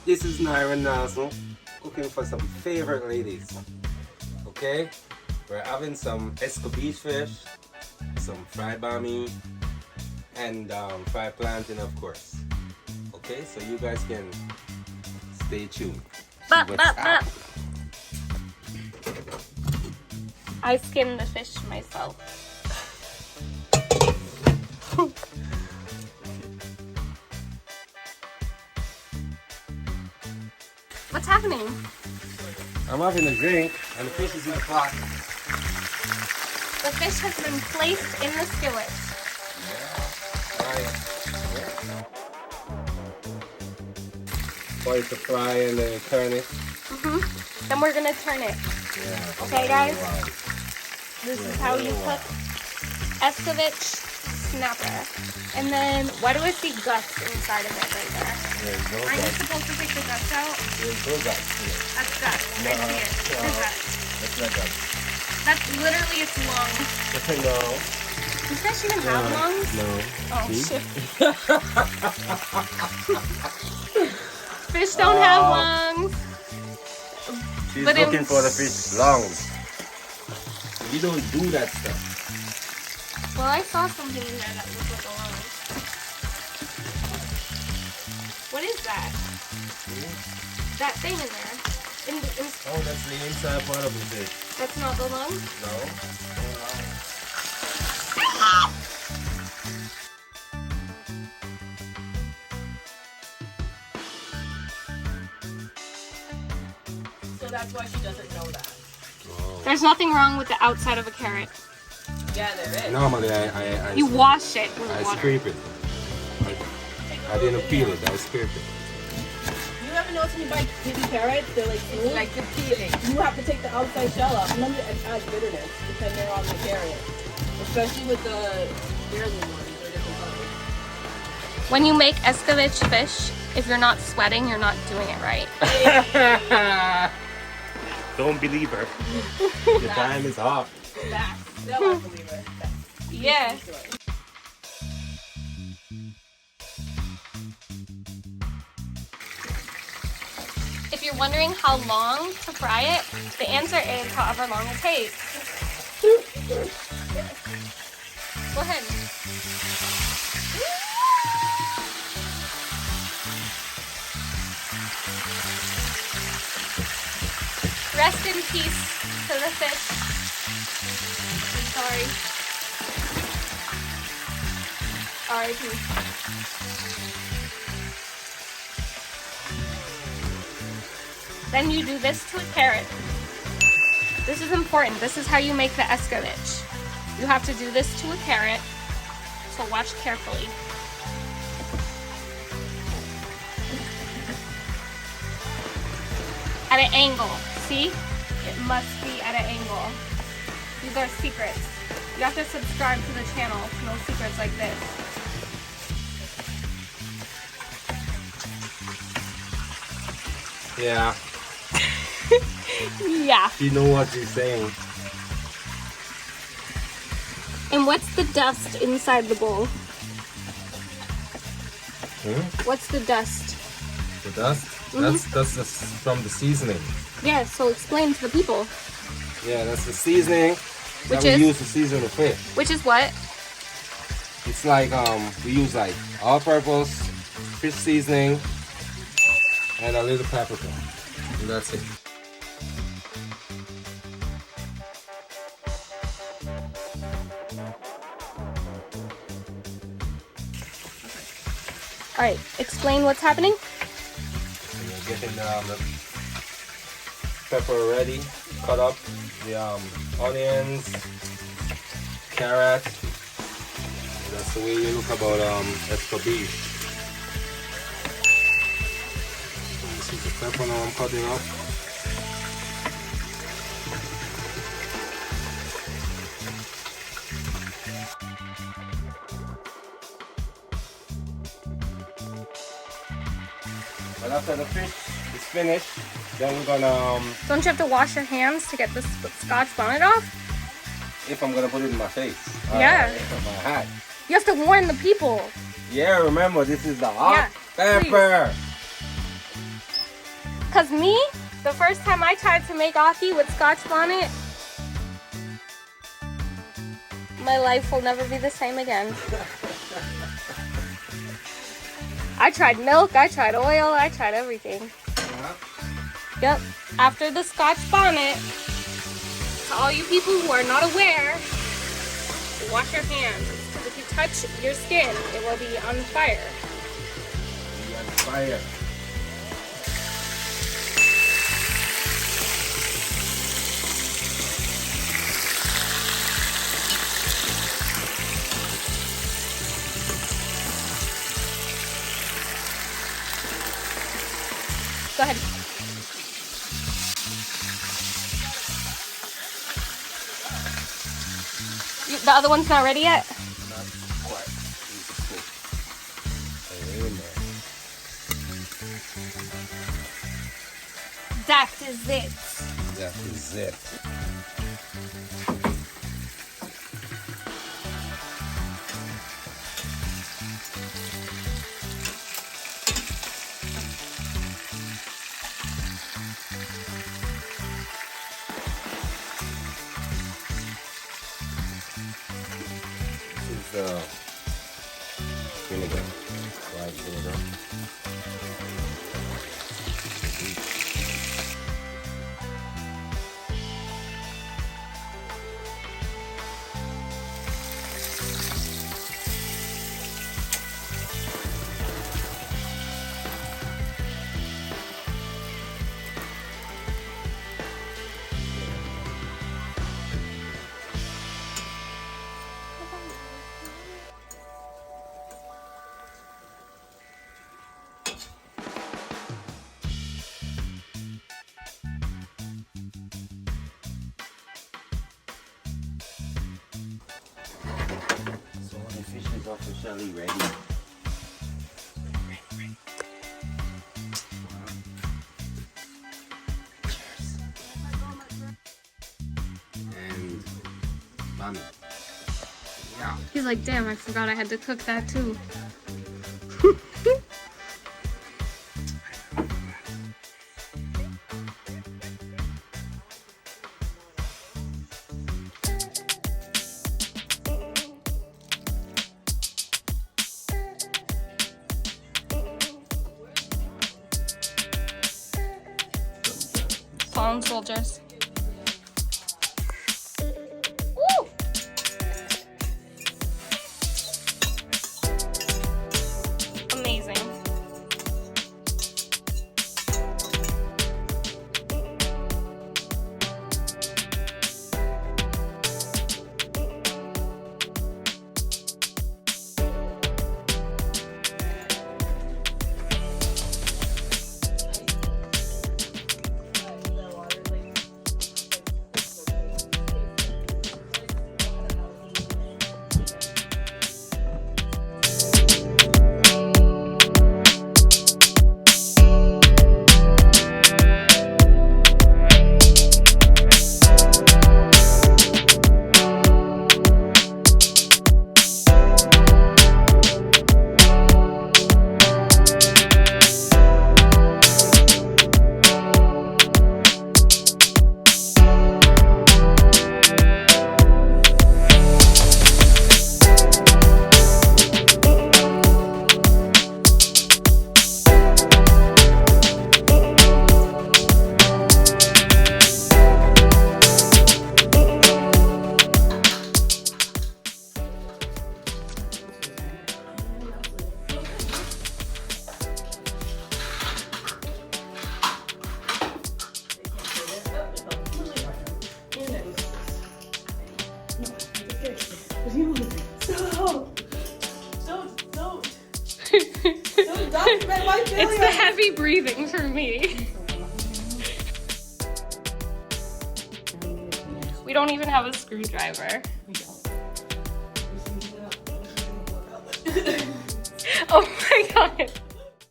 This is Nyron Nelson cooking for some favorite ladies. Okay? We're having some escovitch fish, some fried bami, and fried plantain, of course. Okay, so you guys can stay tuned. I skinned the fish myself. What's happening? I'm having a drink and the fish is in the pot. The fish has been placed in the skillet. For it to fry and then turn it. Then we're gonna turn it. Yeah. Okay, guys? This is how you cook Escovitch Snapper. And then, why do I see guts inside of it right there? There's no Are you guts. supposed to take the guts out? There's no guts here. That's guts. I see it. There's guts. That's not guts. That's literally its lungs. No. Does fish even have lungs? No. Oh, See? shit. Fish don't have lungs. She's But looking for the fish lungs. We don't do that stuff. Well, I saw something in there that looked like a lung. What is that? That thing in there. Oh, that's the inside part of the fish. That's not the lung? No. So that's why she doesn't know that. Oh. There's nothing wrong with the outside of a carrot. Yeah, there is. Normally, I You wash it with I water. scrape it. I didn't peel it. I scraped it. You ever notice when you buy baby carrots, they're like smooth? Like the peeling. You have to take the outside shell off. Remember, it adds bitterness depending on the carrot. Especially with the barely ones, they're different colors. When you make Escovitch fish, if you're not sweating, you're not doing it right. Don't believe her. The time is off. Facts. They'll not believe it. Yeah. If you're wondering how long to fry it, the answer is however long it takes. Go ahead. Rest in peace to the fish. I'm sorry. R.I.P. Then you do this to a carrot. This is important. This is how you make the escovitch. You have to do this to a carrot, so watch carefully. At an angle, see? It must be at an angle. These are secrets. You have to subscribe to the channel to know secrets like this. Yeah. Yeah. You know what she's saying. And what's the dust inside the bowl? Hmm? What's the dust? The dust? That's from the seasoning. Yeah, so explain to the people. Yeah, that's the seasoning Which that we is? use to season the fish. Which is what? It's like we use like all-purpose fish seasoning and a little paprika, and that's it. All right, explain what's happening. And we're getting the pepper ready, cut up the onions, carrot. And that's the way you look about escovitch. So this is the pepper now I'm cutting up. And after the fish is finished, then we're gonna Don't you have to wash your hands to get the scotch bonnet off? if I'm gonna put it in my face. Yeah. My hat. You have to warn the people. Yeah, remember this is the hot Yeah, pepper. Cause me, the first time I tried to make ackee with Scotch bonnet, my life will never be the same again. I tried milk, I tried oil, I tried everything. Yep. After the Scotch bonnet, to all you people who are not aware, wash your hands. Because if you touch your skin, it will be on fire. Be on fire. Go ahead. The other one's not ready yet? Not quite. In there. That is it. That is it. This is vinegar, white vinegar. Fish is officially ready. Cheers. And bami. Yeah. He's like, damn, I forgot I had to cook that too. Fallen soldiers. Woo! Amazing. Don't document my failure. It's the heavy breathing for me. We don't even have a screwdriver. Oh my god.